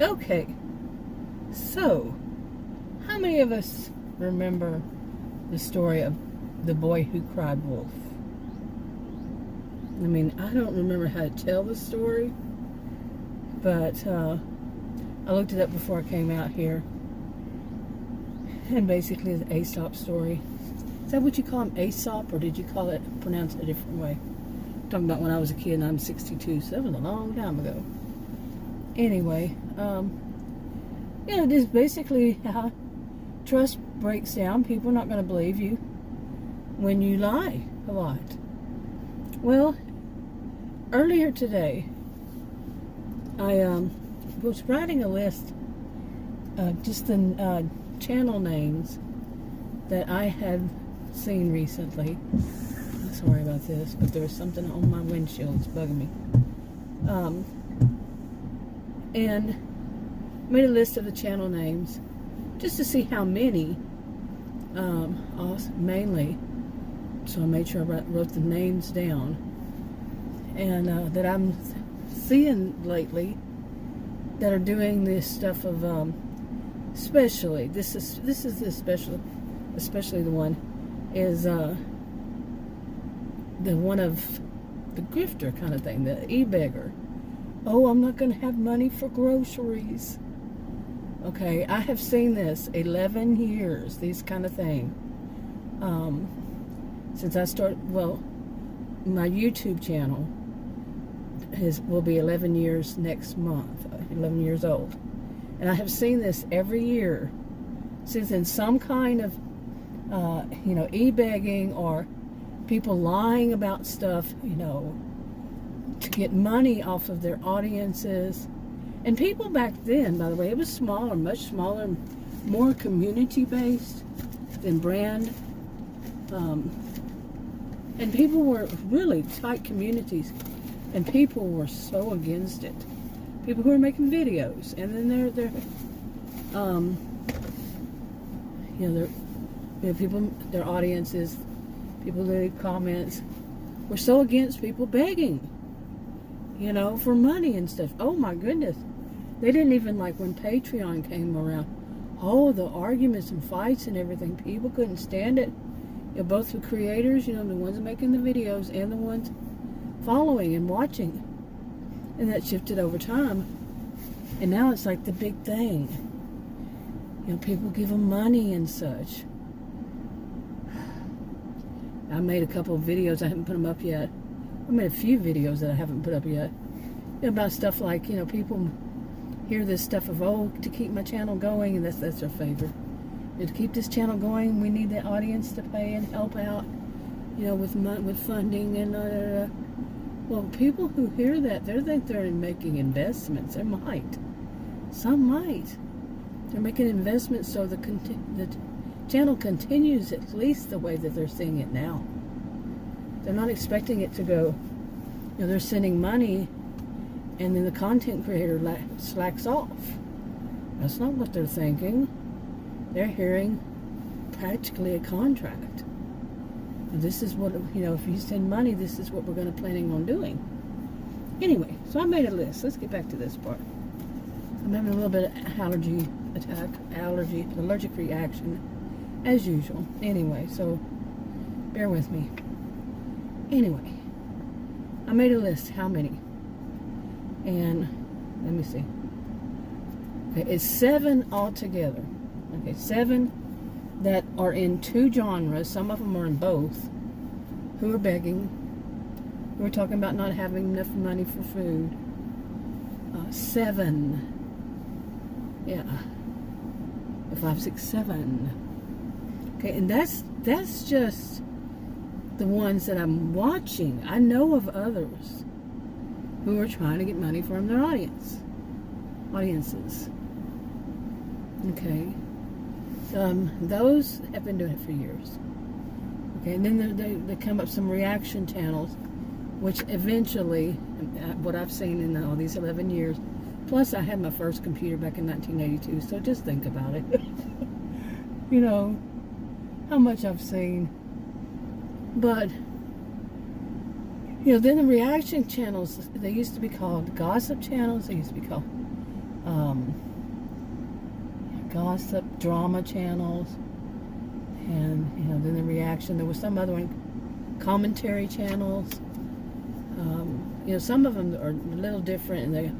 Okay, so how many of us remember the story of the boy who cried wolf? I mean, I don't remember how to tell the story, but I looked it up before I came out here. And basically, it's an Aesop story. Is that what you call him, Aesop, or did you pronounce it a different way? I'm talking about when I was a kid and I'm 62, so that was a long time ago. Anyway, this is basically how trust breaks down. People are not going to believe you when you lie a lot. Well, earlier today, I was writing a list of just the channel names that I had seen recently. I'm sorry about this, but there was something on my windshield that's bugging me. And made a list of the channel names just to see how many, mainly. So I made sure I wrote the names down, and that I'm seeing lately that are doing this stuff of especially this is the especially the one is the one of the grifter kind of thing, the e-beggar. Oh, I'm not going to have money for groceries. Okay, I have seen this 11 years, these kind of thing. Since I started, well, my YouTube channel will be 11 years next month, 11 years old. And I have seen this every year since, in some kind of, e-begging or people lying about stuff, to get money off of their audiences. And people back then, by the way, it was smaller, much smaller, more community-based than brand. And people were really tight communities, and people were so against it. People who were making videos, and then people, their audiences, people that leave comments, were so against people begging, for money and stuff. Oh my goodness. They didn't even, like, when Patreon came around, the arguments and fights and everything, people couldn't stand it. Both the creators, the ones making the videos, and the ones following and watching. And that shifted over time. And now it's like the big thing. People give them money and such. I made a couple of videos. I haven't put them up yet. I made a few videos that I haven't put up yet. About stuff like, people hear this stuff of, to keep my channel going, and that's their favor. To keep this channel going, we need the audience to pay and help out, with funding and well, people who hear that, they think they're making investments. They might. Some might. They're making investments so the channel continues at least the way that they're seeing it now. They're not expecting it to go, they're sending money and then the content creator slacks off. That's not what they're thinking. They're hearing practically a contract. This is what, if you send money, this is what we're planning on doing. Anyway, so I made a list. Let's get back to this part. I'm having a little bit of allergic reaction, as usual. Anyway, so bear with me. Anyway, I made a list. How many? And let me see. Okay, it's 7 altogether. Okay, 7 that are in 2 genres. Some of them are in both. Who are begging. Who are talking about not having enough money for food. 7. Yeah. 5, 6, 7. Okay, and that's just the ones that I'm watching. I know of others who are trying to get money from their audiences. Okay. Those have been doing it for years. Okay, and then they come up some reaction channels, which eventually, what I've seen in all these 11 years, plus I had my first computer back in 1982, so just think about it. How much I've seen. But, then the reaction channels, they used to be called gossip channels, they used to be called Gossip, drama channels, and then the reaction. There was some other one, commentary channels. Some of them are a little different, and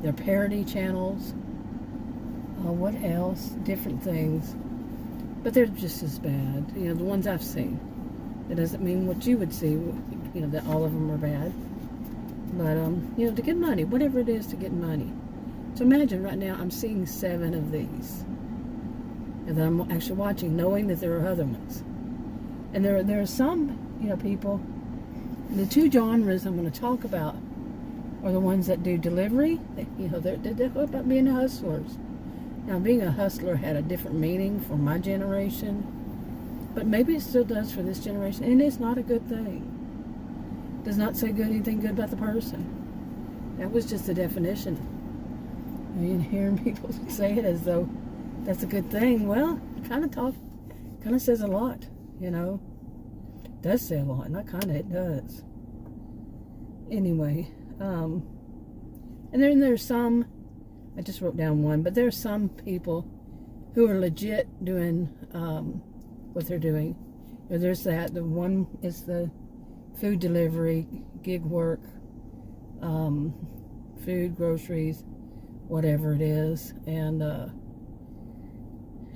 they're parody channels. What else? Different things, but they're just as bad. The ones I've seen. It doesn't mean what you would see. That all of them are bad. But to get money, whatever it is to get money. So imagine right now I'm seeing 7 of these, and that I'm actually watching, knowing that there are other ones. And there are some people. The 2 genres I'm going to talk about are the ones that do delivery. They're about being hustlers. Now, being a hustler had a different meaning for my generation, but maybe it still does for this generation, and it's not a good thing. It does not say anything good about the person. That was just a definition. And hearing people say it as though that's a good thing, well, kind of says a lot, It does say a lot, not kind of, it does. Anyway, and then there's some, I just wrote down one, but there's some people who are legit doing what they're doing. There's that. The one is the food delivery, gig work, food, groceries, whatever it is, and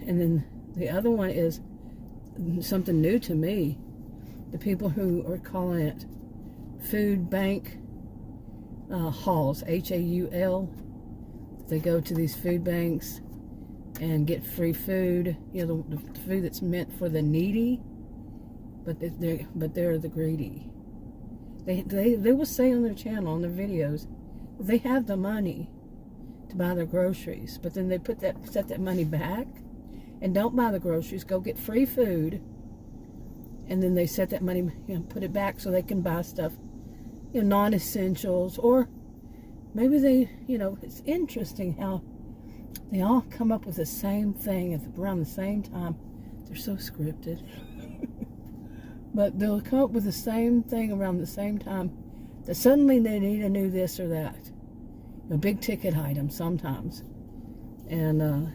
then the other one is something new to me. The people who are calling it food bank hauls, Haul. They go to these food banks and get free food. The food that's meant for the needy, but they're the greedy. They will say on their channel, on their videos, they have the money to buy their groceries, but then they set that money back and don't buy the groceries, go get free food, and then they set that money, put it back so they can buy stuff, non-essentials, or maybe they, it's interesting how they all come up with the same thing around the same time. They're so scripted. But they'll come up with the same thing around the same time, that suddenly they need a new this or that. Big ticket items sometimes. And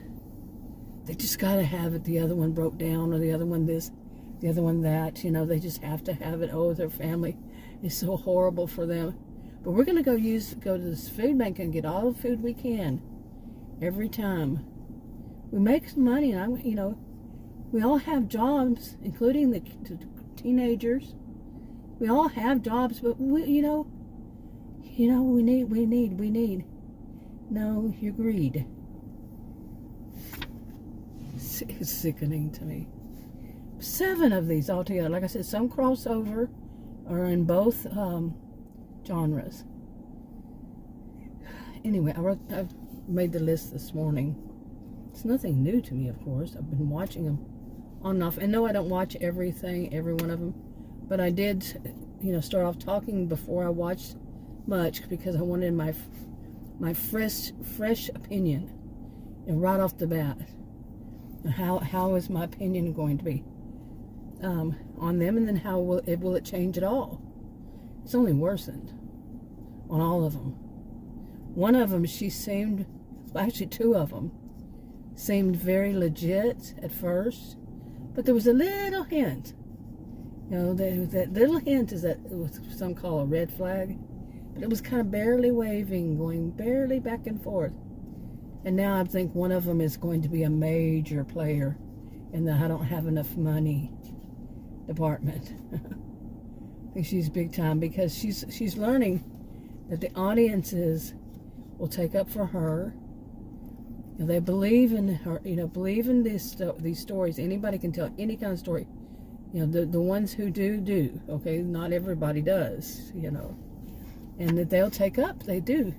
they just got to have it. The other one broke down, or the other one this, the other one that. They just have to have it. Oh, their family is so horrible for them. But we're going to go to this food bank and get all the food we can every time. We make some money, and we all have jobs, including the teenagers. We all have jobs, but we need. No, you're greed. It's sickening to me. 7 of these altogether. Like I said, some crossover are in both genres. Anyway, I've made the list this morning. It's nothing new to me, of course. I've been watching them on and off. And no, I don't watch every one of them. But I did, start off talking before I watched much, because I wanted my fresh opinion, right off the bat. How is my opinion going to be on them, and then how will it change at all? It's only worsened on all of them. One of them, actually 2 of them seemed very legit at first, but there was a little hint. That little hint is that it was some call a red flag, but it was kind of barely waving, going barely back and forth. And now I think one of them is going to be a major player in the I don't have enough money department. I think she's big time, because she's learning that the audiences will take up for her. They believe in her, believe in these stories. Anybody can tell any kind of story. The ones who do, okay? Not everybody does, and that they'll take up, they do.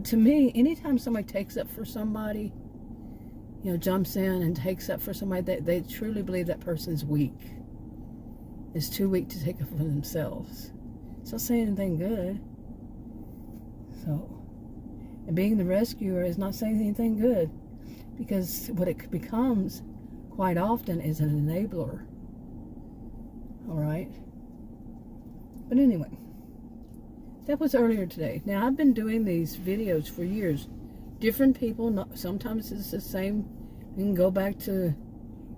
To me, anytime somebody takes up for somebody, jumps in and takes up for somebody, they truly believe that person's weak. Is too weak to take up for themselves. It's not saying anything good. So, and being the rescuer is not saying anything good, because what it becomes quite often is an enabler. All right. But anyway, that was earlier today. Now, I've been doing these videos for years, different people. Sometimes it's the same. You can go back to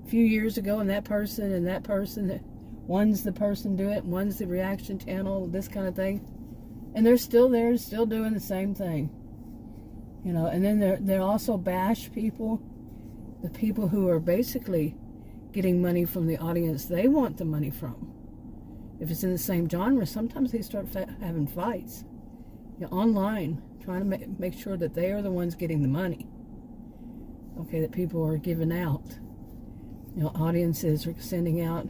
a few years ago, and that person, one's the person do it, one's the reaction channel, this kind of thing, and they're still there, still doing the same thing, you know. And then they're also bash people, the people who are basically getting money from the audience they want the money from. If it's in the same genre, sometimes they start having fights, you know, online, trying to make sure that they are the ones getting the money. Okay, that people are giving out. You know, audiences are sending out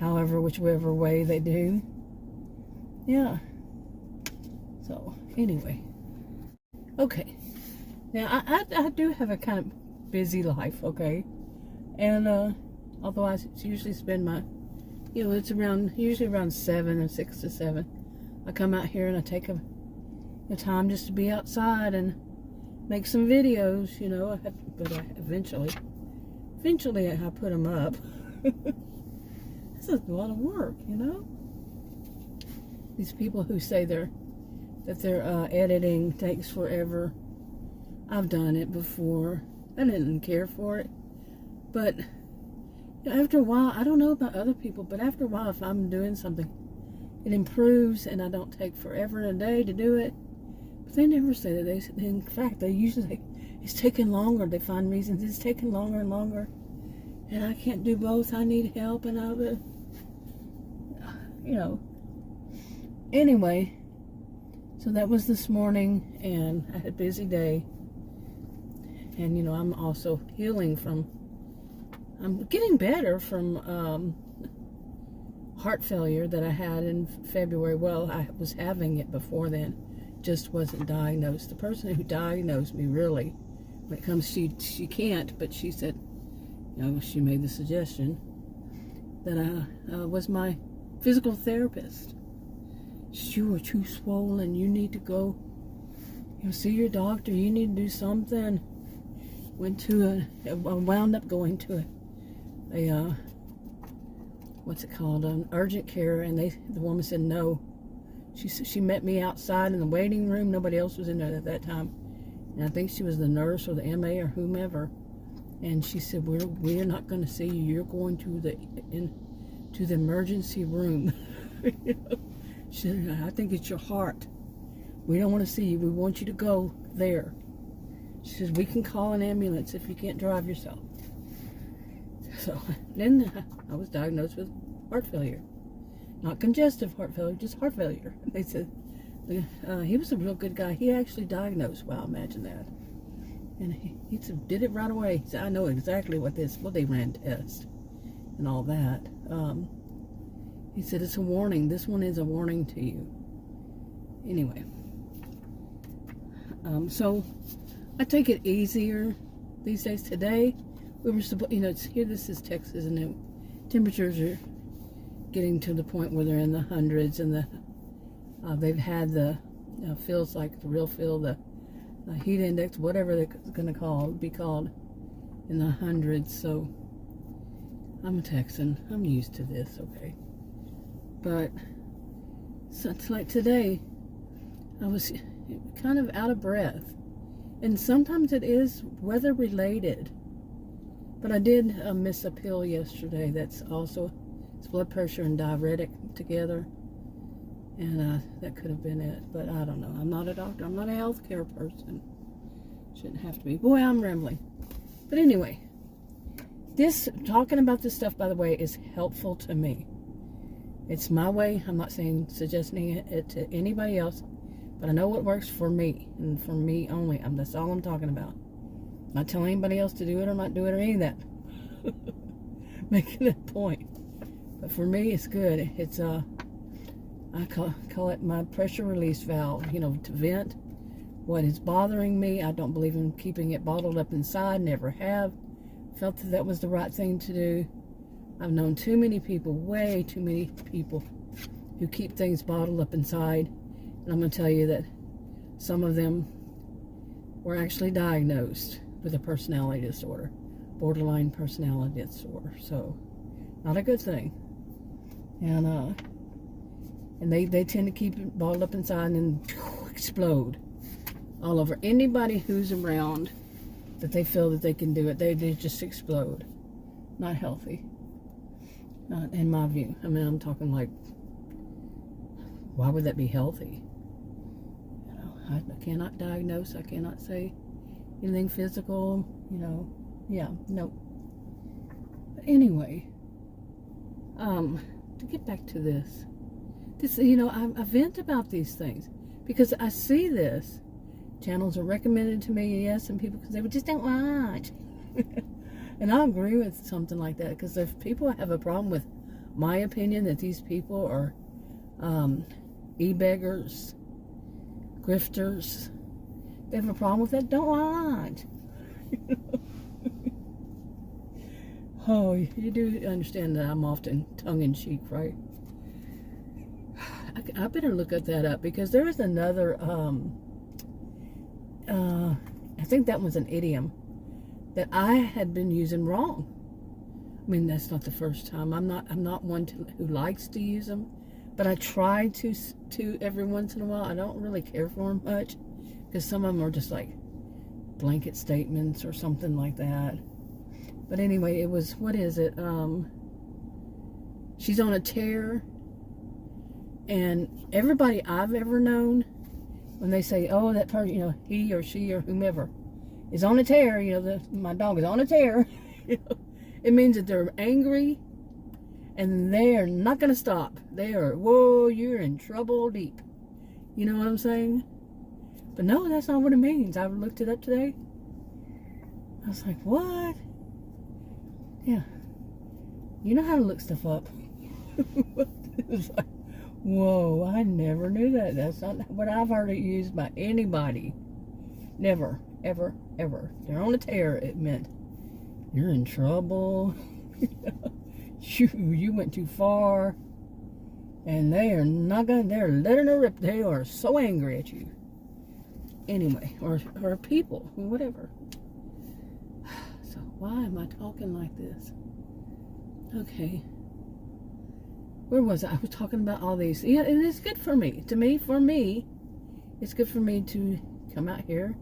whichever way they do. Yeah. So, anyway. Okay. Now, I do have a kind of busy life, okay? And, although I usually spend my, you know, it's usually around 7 or 6 to 7. I come out here and I take a time just to be outside and make some videos, you know. Eventually I put them up. This is a lot of work, you know. These people who say that their editing takes forever. I've done it before. I didn't care for it, but you know, after a while, I don't know about other people, but after a while, if I'm doing something, it improves, and I don't take forever and a day to do it. But they never say that. In fact, they usually say it's taking longer. They find reasons it's taking longer and longer, and I can't do both. I need help, and you know. Anyway, so that was this morning, and I had a busy day. And, you know, I'm also healing from, I'm getting better from heart failure that I had in February. Well, I was having it before then, just wasn't diagnosed. The person who diagnosed me, really, when it comes to, she can't, but she said, you know, she made the suggestion that I was my physical therapist. You are too swollen, you need to go, you know, see your doctor, you need to do something. I wound up going to a what's it called, an urgent care, and the woman said no. She met me outside in the waiting room. Nobody else was in there at that time, and I think she was the nurse or the MA or whomever. And she said, we're not going to see you. You're going to the emergency room. You know? She said, I think it's your heart. We don't want to see you. We want you to go there. She says, we can call an ambulance if you can't drive yourself. So then I was diagnosed with heart failure. Not congestive heart failure, just heart failure. They said, he was a real good guy. He actually diagnosed. Wow, imagine that. And he did it right away. He said, I know exactly what they ran tests and all that. He said, it's a warning. This one is a warning to you. Anyway. So I take it easier these days. Today, we were supposed, you know, here this is Texas, and the temperatures are getting to the point where they're in the hundreds, and they've had the feels like the real feel, the heat index, whatever they're going to be called, in the hundreds. So I'm a Texan. I'm used to this, okay. But so it's like today, I was kind of out of breath. And sometimes it is weather related. But I did miss a pill yesterday. That's also, it's blood pressure and diuretic together. And that could have been it. But I don't know. I'm not a doctor. I'm not a healthcare person. Shouldn't have to be. Boy, I'm rambling. But anyway, talking about this stuff, by the way, is helpful to me. It's my way. I'm not suggesting it to anybody else. But I know what works for me, and for me only. That's all I'm talking about. I'm not telling anybody else to do it or not do it or any of that. Making that point. But for me, it's good. It's I call it my pressure release valve. You know, to vent what is bothering me. I don't believe in keeping it bottled up inside. Never have. Felt that was the right thing to do. I've known too many people, way too many people, who keep things bottled up inside. And I'm going to tell you that some of them were actually diagnosed with a personality disorder, borderline personality disorder. So, not a good thing. And they tend to keep it bottled up inside and then explode. all over anybody who's around that they feel that they can do it. They just explode. Not healthy. Not in my view. I mean, I'm talking like, why would that be healthy? You know, I cannot diagnose. I cannot say anything physical. You know, yeah, no. But anyway, to get back to this, you know, I vent about these things because I see this. Channels are recommended to me, yes, and people, because they just don't watch. And I agree with something like that, because if people have a problem with my opinion that these people are e-beggars, grifters, they have a problem with that, don't watch. Oh, you do understand that I'm often tongue-in-cheek, right? I better look at that up, because there is another, I think that was an idiom that I had been using wrong. I mean, that's not the first time. I'm not one who likes to use them, but I try to every once in a while. I don't really care for them much, because some of them are just like blanket statements or something like that. But anyway, it was, what is it? She's on a tear. And everybody I've ever known, when they say, oh, that person, you know, he or she or whomever is on a tear, you know, my dog is on a tear, you know, it means that they're angry and they're not going to stop. They are, whoa, you're in trouble deep. You know what I'm saying? But no, that's not what it means. I looked it up today. I was like, what? Yeah. You know how to look stuff up. It was like, whoa, I never knew that. That's not what I've heard it used by anybody. Never, ever, ever. They're on a tear, it meant you're in trouble. You went too far. And they are not gonna, they're letting her rip. They are so angry at you. Anyway, or people, whatever. So why am I talking like this? Okay. Where was I? I was talking about all these. Yeah, and it's good for me. For me, it's good for me to come out here,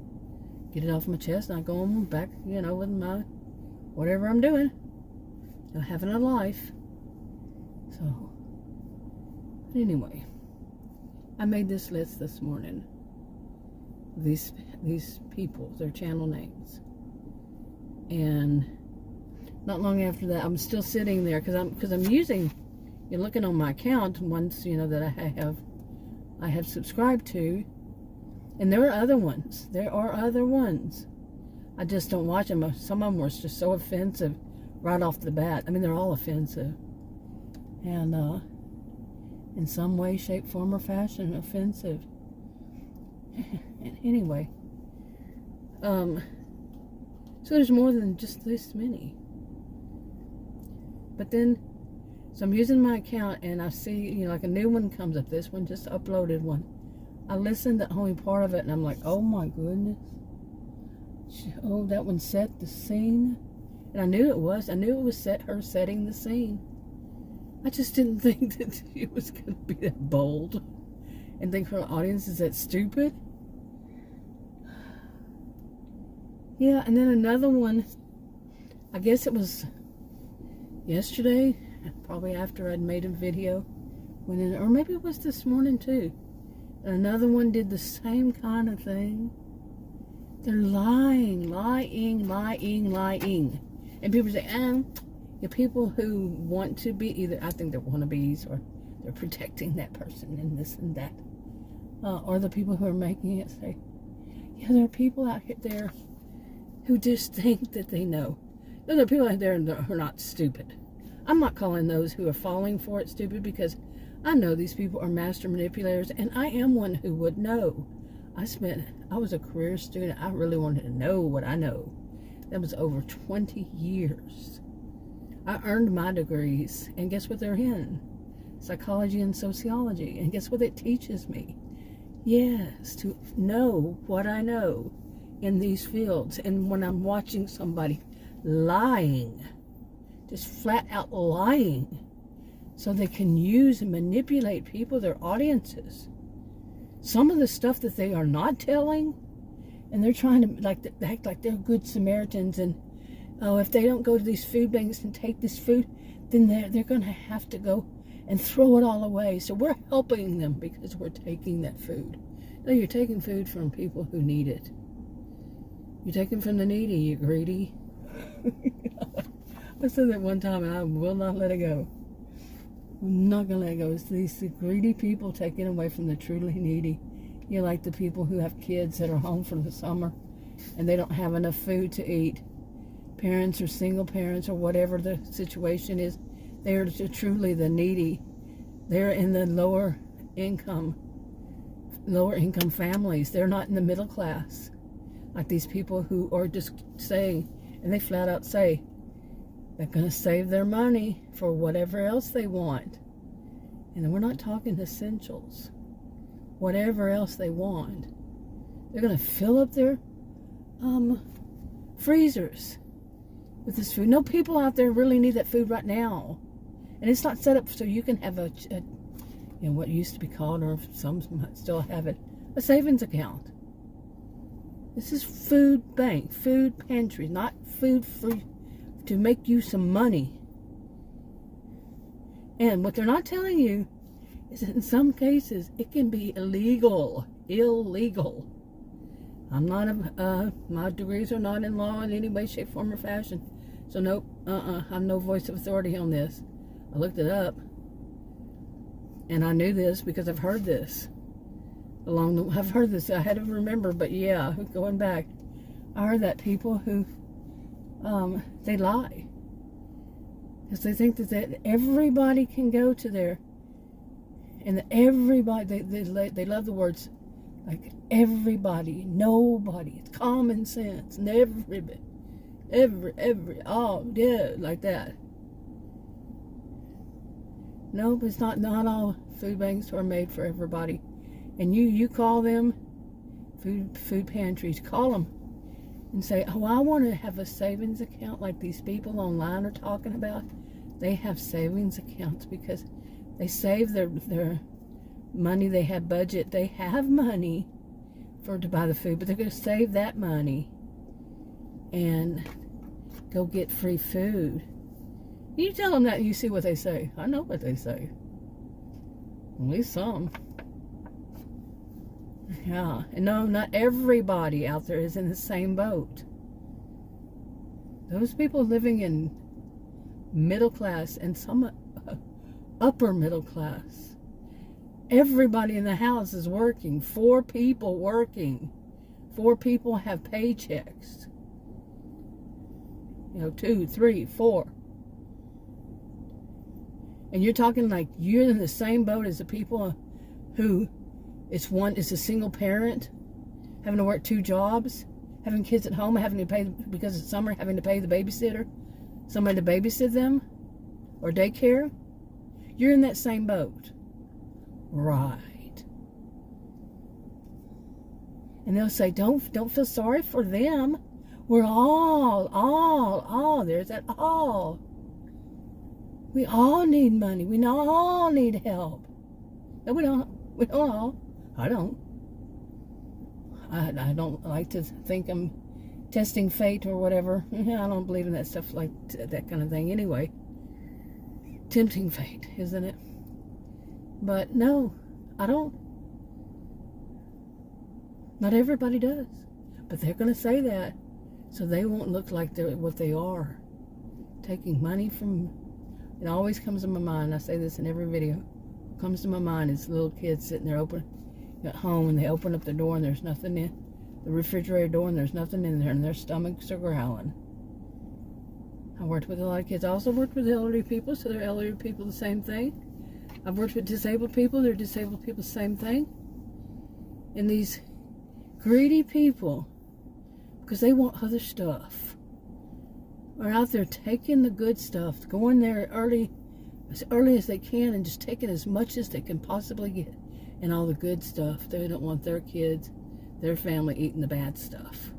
get it off my chest, and I go on back, you know, with my, whatever I'm doing. I'm having a life. So, anyway, I made this list this morning. These people, their channel names. And not long after that, I'm still sitting there, because I'm using, you're looking on my account, ones, you know, that I have subscribed to, and there are other ones. I just don't watch them. Some of them were just so offensive right off the bat. I mean, they're all offensive, and in some way, shape, form, or fashion, offensive. Anyway, so there's more than just this many. But then, so I'm using my account, and I see, you know, like a new one comes up. This one just uploaded one. I listened to only part of it, and I'm like, oh my goodness. Oh, that one set the scene. And I knew it was her setting the scene. I just didn't think that it was going to be that bold, and think her audience is that stupid. Yeah, and then another one, I guess it was yesterday, probably after I'd made a video, or maybe it was this morning too. And another one did the same kind of thing. They're lying. And people say, the people who want to be, either I think they're wannabes, or they're protecting that person and this and that. Or the people who are making it say, yeah, there are people out there who just think that they know. There are people out there who are not stupid. I'm not calling those who are falling for it stupid, because I know these people are master manipulators, and I am one who would know. I was a career student. I really wanted to know what I know. That was over 20 years. I earned my degrees, and guess what they're in? Psychology and sociology. And guess what it teaches me? Yes, to know what I know in these fields. And when I'm watching somebody lying, just flat out lying, so they can use and manipulate people, their audiences. Some of the stuff that they are not telling, And they're trying to act like they're good Samaritans, and oh, if they don't go to these food banks and take this food, then they're going to have to go and throw it all away. So we're helping them because we're taking that food. No, you're taking food from people who need it. You're taking from the needy, you greedy. I said that one time, and I will not let it go. I'm not going to let it go. It's these greedy people taking away from the truly needy. You know, like the people who have kids that are home for the summer and they don't have enough food to eat. Parents or single parents or whatever the situation is, they are truly the needy. They're in the lower income families. They're not in the middle class. Like these people who are just saying, and they flat out say, they're going to save their money for whatever else they want. And then we're not talking essentials. Whatever else they want. They're going to fill up their freezers with this food. No, people out there really need that food right now. And it's not set up so you can have a what used to be called, or some might still have it, a savings account. This is food bank, food pantry, not food to make you some money. And what they're not telling you is that in some cases it can be illegal. I'm not my degrees are not in law in any way, shape, form, or fashion. So nope, I'm no voice of authority on this. I looked it up, and I knew this because I've heard this. I've heard this. I had to remember, but yeah, going back, I heard that people who they lie because they think that everybody can go to there, and that everybody they love the words like everybody, nobody. It's common sense, and like that. Nope, it's not all food banks are made for everybody. And you call them food pantries. Call them and say, oh, I want to have a savings account like these people online are talking about. They have savings accounts because they save their money. They have budget. They have money to buy the food, but they're going to save that money and go get free food. You tell them that and you see what they say. I know what they say. At least some. Yeah. And no, not everybody out there is in the same boat. Those people living in middle class and some upper middle class. Everybody in the house is working. 4 people working. 4 people have paychecks. 2, 3, 4. And you're talking like you're in the same boat as the people who it's a single parent having to work 2 jobs, having kids at home, having to pay because it's summer, having to pay the babysitter, somebody to babysit them, or daycare. You're in that same boat, right? And they'll say, don't feel sorry for them. We're all. There's that all. We all need money. We all need help. No, we don't. We don't all. I don't. I don't like to think I'm testing fate or whatever. I don't believe in that stuff, like that kind of thing anyway. Tempting fate, isn't it? But no, I don't. Not everybody does. But they're going to say that so they won't look like they're what they are. Taking money from... It always comes to my mind. I say this in every video. What comes to my mind is little kids sitting there at home, and they open up the door and there's nothing in the refrigerator door, and there's nothing in there, and their stomachs are growling. I worked with a lot of kids. I also worked with elderly people, so they're elderly people the same thing. I've worked with disabled people. They're disabled people the same thing. And these greedy people, because they want other stuff, are out there taking the good stuff, going there as early as they can, and just taking as much as they can possibly get, and all the good stuff. They don't want their kids, their family eating the bad stuff.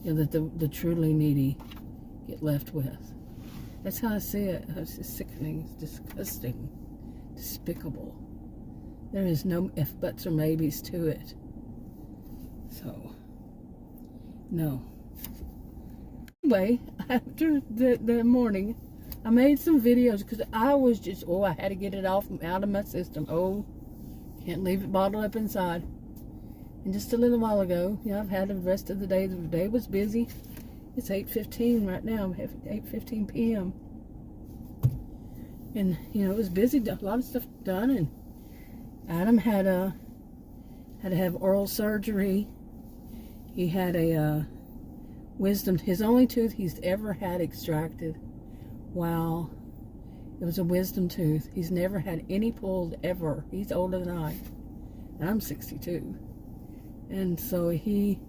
That the truly needy get left with. That's how I see it. It's sickening. It's disgusting. Despicable. There is no if, buts, or maybes to it. So, No. Anyway, after the morning, I made some videos because I was just, I had to get it out of my system. Can't leave it bottled up inside. And just a little while ago, I've had the rest of the day. The day was busy. It's 8:15 right now, 8:15 p.m. And, it was busy, a lot of stuff done. And Adam had to have oral surgery. He had a wisdom, his only tooth he's ever had extracted. Wow. It was a wisdom tooth. He's never had any pulled ever. He's older than I. And I'm 62. And so they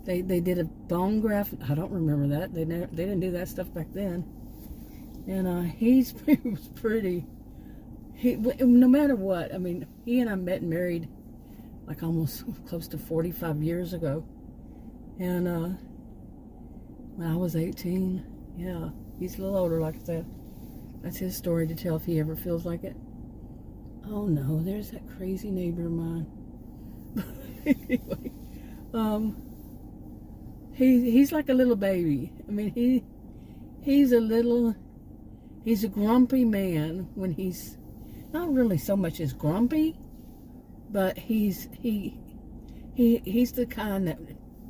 did a bone graft. I don't remember that. They didn't do that stuff back then. And he was pretty. No matter what. I mean, he and I met and married like almost close to 45 years ago. And when I was 18, yeah, he's a little older, like I said. That's his story to tell if he ever feels like it. Oh no, there's that crazy neighbor of mine. Anyway, he's like a little baby. I mean, he's a grumpy man when he's not really so much as grumpy, but he's the kind that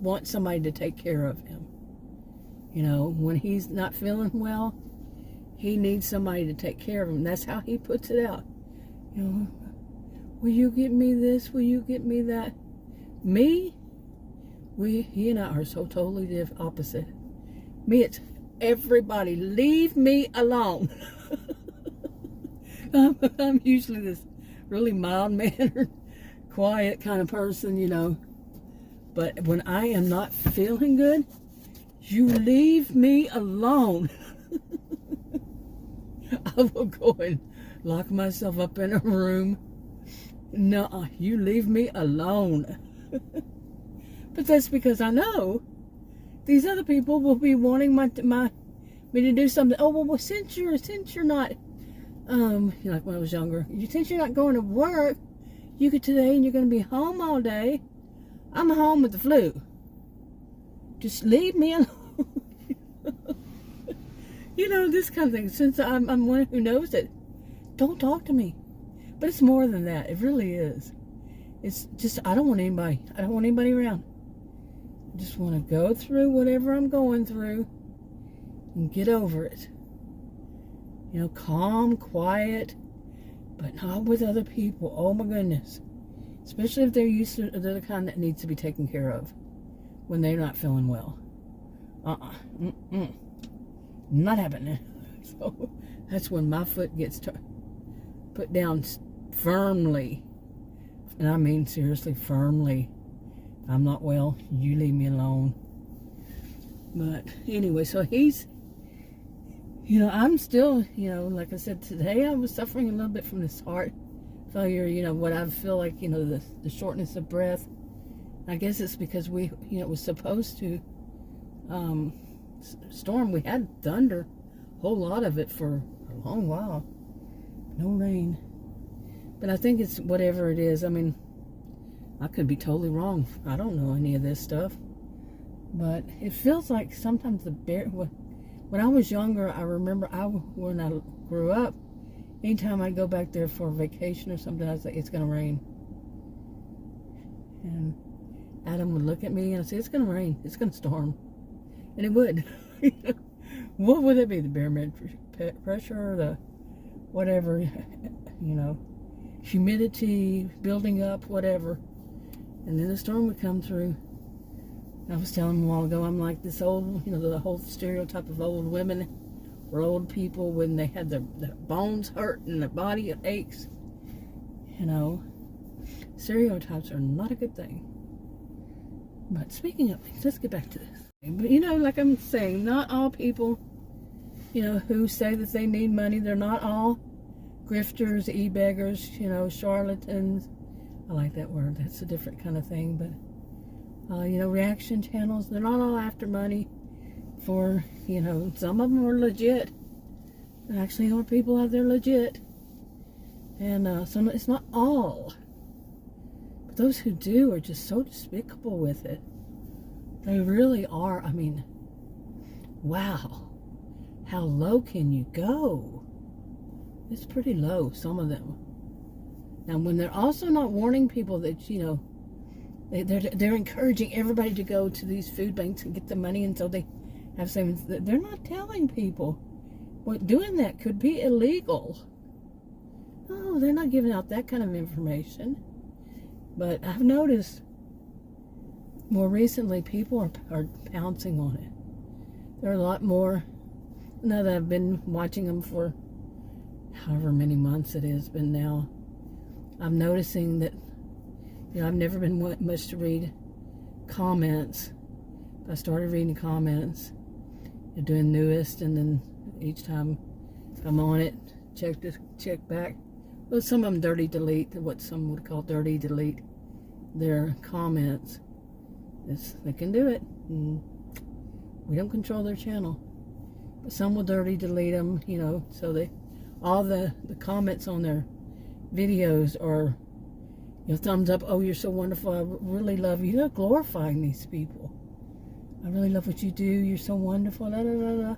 wants somebody to take care of him. When he's not feeling well, he needs somebody to take care of him. That's how he puts it out. Will you get me this? Will you get me that? Me? He and I are so totally opposite. Me, it's everybody, leave me alone. I'm usually this really mild-mannered, quiet kind of person, But when I am not feeling good, you leave me alone. I will go and lock myself up in a room. No, you leave me alone. But that's because I know these other people will be wanting me to do something. Oh, well, since you're not, like when I was younger, since you're not going to work, you get today and you're going to be home all day. I'm home with the flu. Just leave me alone. This kind of thing. Since I'm one who knows it, don't talk to me. But it's more than that. It really is. It's just, I don't want anybody around. I just want to go through whatever I'm going through and get over it. Calm, quiet, but not with other people. Oh my goodness. Especially if they're the kind that needs to be taken care of when they're not feeling well. Not happening. So that's when my foot gets put down firmly. And I mean seriously, firmly. I'm not well. You leave me alone. But anyway, so he's, I'm still, like I said, today I was suffering a little bit from this heart failure, what I feel like, the shortness of breath. I guess it's because it was supposed to storm. We had thunder, a whole lot of it for a long while. No rain. But I think it's whatever it is. I mean, I could be totally wrong. I don't know any of this stuff. But it feels like sometimes when I was younger, I remember when I grew up, anytime I go back there for a vacation or something, I'd say, it's going to rain. And Adam would look at me and I'd say, it's going to rain. It's going to storm. And it would. What would it be? The barometric pressure or the whatever, humidity building up, whatever. And then the storm would come through. I was telling him a while ago, I'm like this old, the whole stereotype of old women or old people when they had their bones hurt and their body aches. Stereotypes are not a good thing. But speaking of things, let's get back to this. But, like I'm saying, not all people, who say that they need money, they're not all grifters, e-beggars, charlatans. I like that word. That's a different kind of thing. But, reaction channels, they're not all after money for, some of them are legit. There actually are people out there legit. And some, it's not all. But those who do are just so despicable with it. They really are. I mean, wow. How low can you go? It's pretty low, some of them. Now, when they're also not warning people that, you know, they're encouraging everybody to go to these food banks and get the money, and so they have savings. They're not telling people what doing that could be illegal. Oh, they're not giving out that kind of information. But I've noticed more recently people are pouncing on it. There are a lot more. Now that I've been watching them for however many months it has been now, I'm noticing that, you know, I've never been much to read comments. I started reading comments, doing newest, and then each time I'm on it, check back. Well, some of them dirty delete, what some would call dirty delete their comments. They can do it. And we don't control their channel. But some will dirty delete them, you know, so all the comments on their videos are, you know, thumbs up, oh, you're so wonderful, I really love you. They're glorifying these people. I really love what you do, you're so wonderful, da, da, da, da.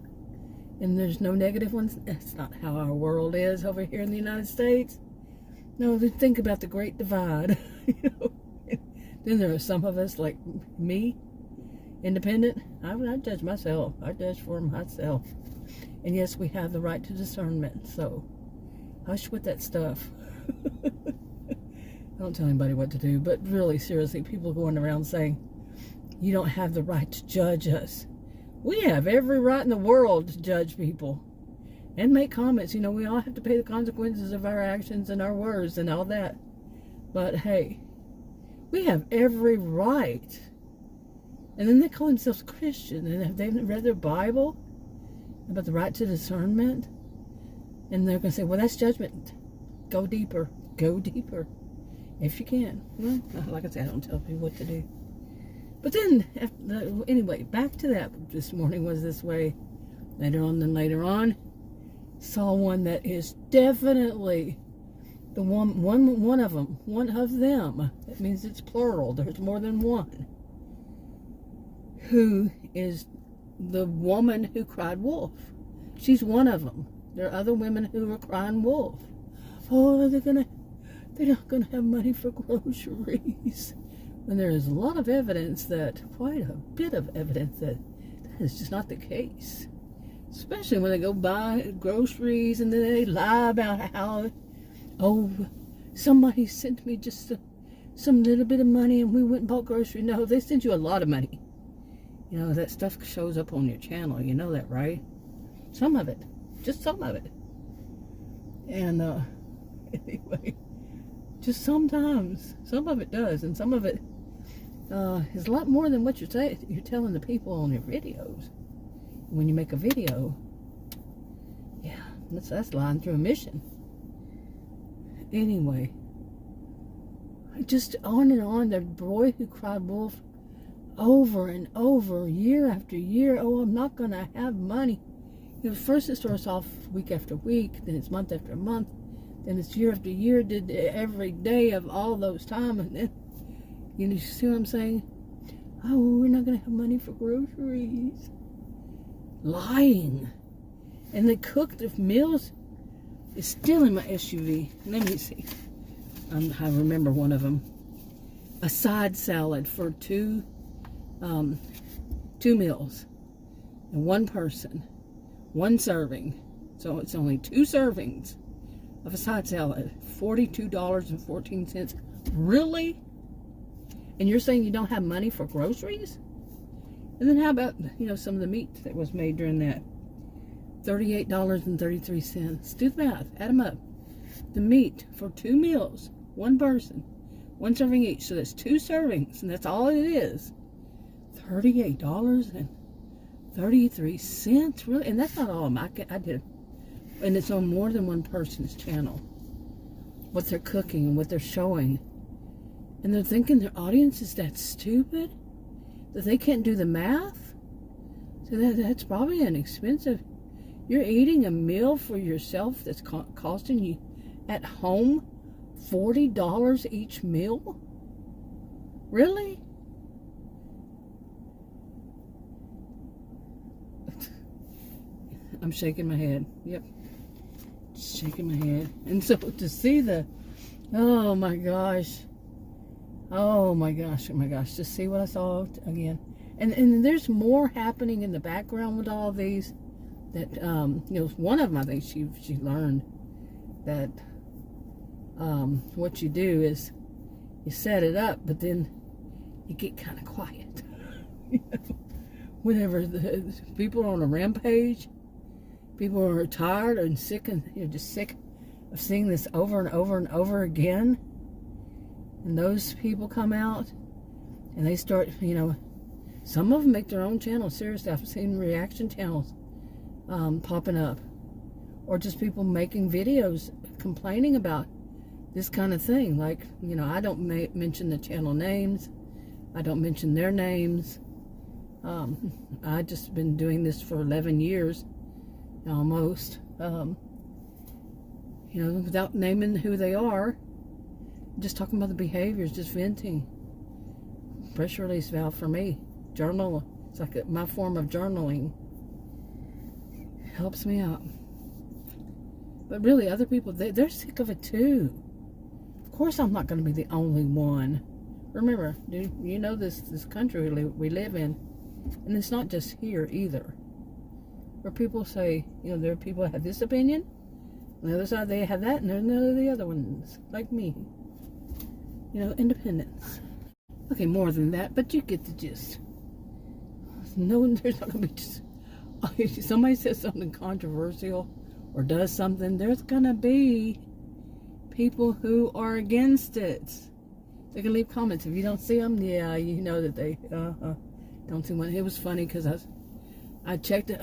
And there's no negative ones. That's not how our world is over here in the United States. No, think about the Great Divide. You know? Then there are some of us, like me, independent. I judge myself. I judge for myself. And yes, we have the right to discernment. So, hush with that stuff. I don't tell anybody what to do. But really, seriously, people going around saying, you don't have the right to judge us. We have every right in the world to judge people and make comments. You know, we all have to pay the consequences of our actions and our words and all that. But hey, we have every right. And then they call themselves Christian, and have they read their Bible about the right to discernment? And they're going to say, well, that's judgment. Go deeper. Go deeper. If you can. Well, like I said, I don't tell people what to do. But then, anyway, back to that. This morning was this way. Later on, saw one that is definitely the one of them. That means it's plural. There's more than one. Who is the woman who cried wolf. She's one of them. There are other women who are crying wolf. Oh, they're not gonna have money for groceries. And there is a lot of evidence quite a bit of evidence that is just not the case. Especially when they go buy groceries and then they lie about how, oh, somebody sent me just some little bit of money and we went and bought groceries. No, they sent you a lot of money. You know, that stuff shows up on your channel. You know that, right? Some of it. Just some of it. And, anyway, just sometimes. Some of it does. And some of it is a lot more than what you're telling the people on your videos. When you make a video, yeah, that's lying through a mission. Anyway, just on and on, the boy who cried wolf over and over, year after year. Oh, I'm not going to have money. You know, first it starts off week after week, then it's month after month, then it's year after year, did every day of all those time, and then, you see what I'm saying? Oh, we're not going to have money for groceries. Lying. And they cook the meals. It's still in my SUV. Let me see. I remember one of them. A side salad for two meals. And one person. One serving. So it's only 2 servings of a side salad. $42.14. Really? And you're saying you don't have money for groceries? And then how about, you know, some of the meat that was made during that? $38.33. Do the math. Add them up. The meat for 2 meals. One person. 1 serving each. So that's 2 servings. And that's all it is. $38.33. Really? And that's not all I did. And it's on more than one person's channel. What they're cooking and what they're showing. And they're thinking their audience is that stupid? That they can't do the math? So that's probably an expensive. You're eating a meal for yourself that's costing you at home $40 each meal? Really? I'm shaking my head. Yep. Shaking my head. And so to see the, oh my gosh. Oh my gosh. Oh my gosh. To see what I saw again. And there's more happening in the background with all these. That, you know, one of them, I think she learned that what you do is you set it up, but then you get kind of quiet. You know? Whenever the people are on a rampage, people are tired and sick, and you're just sick of seeing this over and over and over again. And those people come out and they start, you know, some of them make their own channels. Seriously, I've seen reaction channels popping up, or just people making videos complaining about this kind of thing. Like, you know, I don't mention the channel names, I don't mention their names. I just been doing this for 11 years almost, you know, without naming who they are, just talking about the behaviors, just venting. Pressure release valve for me. Journal, it's like my form of journaling. Helps me out. But really, other people, they're sick of it too. Of course, I'm not going to be the only one. Remember, you know this country we live in, and it's not just here either. Where people say, you know, there are people that have this opinion, on the other side they have that, and then there are the other ones, like me. You know, independence. Okay, more than that, but you get the gist. No, there's not going to be just... If somebody says something controversial or does something, there's gonna be people who are against it. They can leave comments. If you don't see them, yeah, you know that they don't see one. It was funny because I checked it.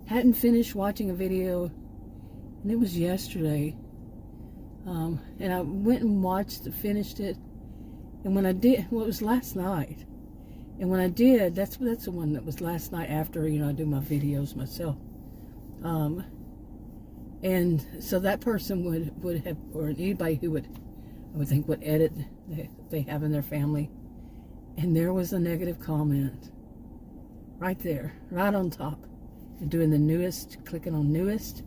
Hadn't finished watching a video, and it was yesterday. And I went and finished it. And when I did, well, it was last night. And when I did, that's the one that was last night after, you know, I do my videos myself. And so that person would have, or anybody who I would think would edit, they have in their family. And there was a negative comment. Right there, right on top. They're doing the newest, clicking on newest.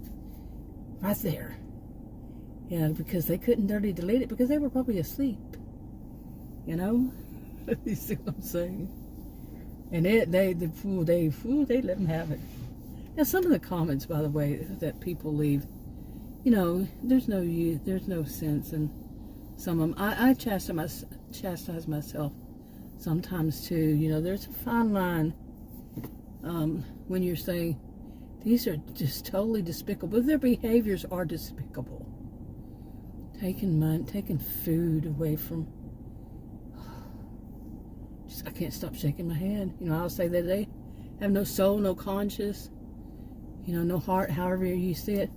Right there. Yeah, because they couldn't delete it because they were probably asleep. You know? You see what I'm saying? And they let them have it. Now, some of the comments, by the way, that people leave, you know, there's no sense in some of them. I chastise myself sometimes too. You know, there's a fine line when you're saying these are just totally despicable. Their behaviors are despicable. Taking money, taking food away from. I can't stop shaking my head. You know, I'll say that they have no soul, no conscience, you know, no heart, however you see it.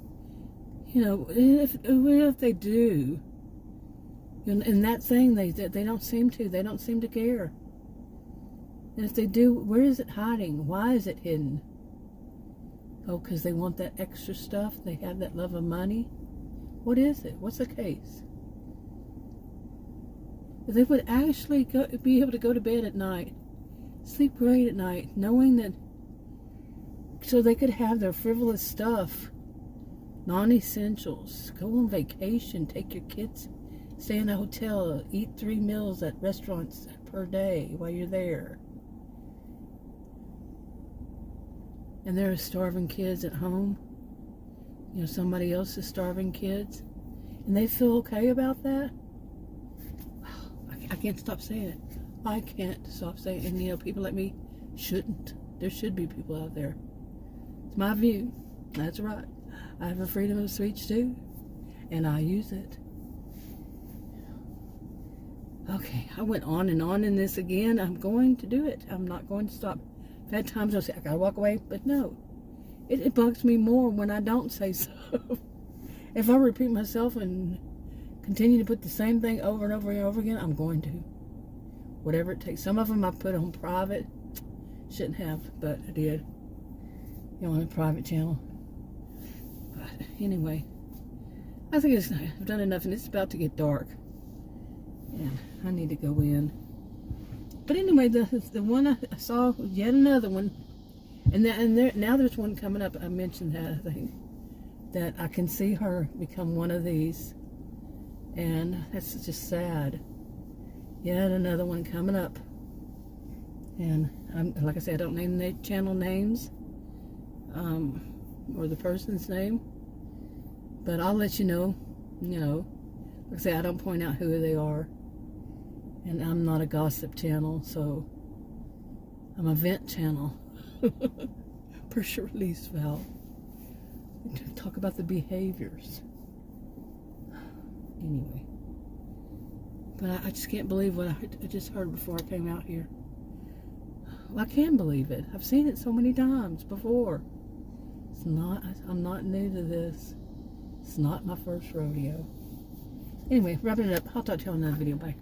You know, if they do, in that thing, they don't seem to care. And if they do, where is it hiding? Why is it hidden? Oh, because they want that extra stuff? They have that love of money? What is it? What's the case? They would actually be able to go to bed at night, sleep great at night, knowing that, so they could have their frivolous stuff, non-essentials, go on vacation, take your kids, stay in a hotel, eat 3 meals at restaurants per day while you're there. And there are starving kids at home. You know, somebody else is starving kids, and they feel okay about that. I can't stop saying it. I can't stop saying it. And, you know, people like me shouldn't. There should be people out there. It's my view. That's right. I have a freedom of speech too, and I use it. Okay, I went on and on in this again. I'm going to do it. I'm not going to stop. I've had times I'll say, I gotta walk away, but no. It bugs me more when I don't say so. If I repeat myself and continue to put the same thing over and over and over again, I'm going to. Whatever it takes. Some of them I put on private. Shouldn't have, but I did. You know, on a private channel. But anyway, I think I've done enough, and it's about to get dark. And I need to go in. But anyway, the one I saw, yet another one, Now there's one coming up. I mentioned that, I think, that I can see her become one of these, and that's just sad. Yet another one coming up, and like I said, I don't name the channel names, or the person's name, but I'll let you know. You know, like I say, I don't point out who they are, and I'm not a gossip channel, so I'm a vent channel. Pressure release valve. Talk about the behaviors. Anyway, but I just can't believe what I just heard before I came out here. Well, I can believe it. I've seen it so many times before. I'm not new to this. It's not my first rodeo. Anyway, wrapping it up. I'll talk to you on another video. Bye.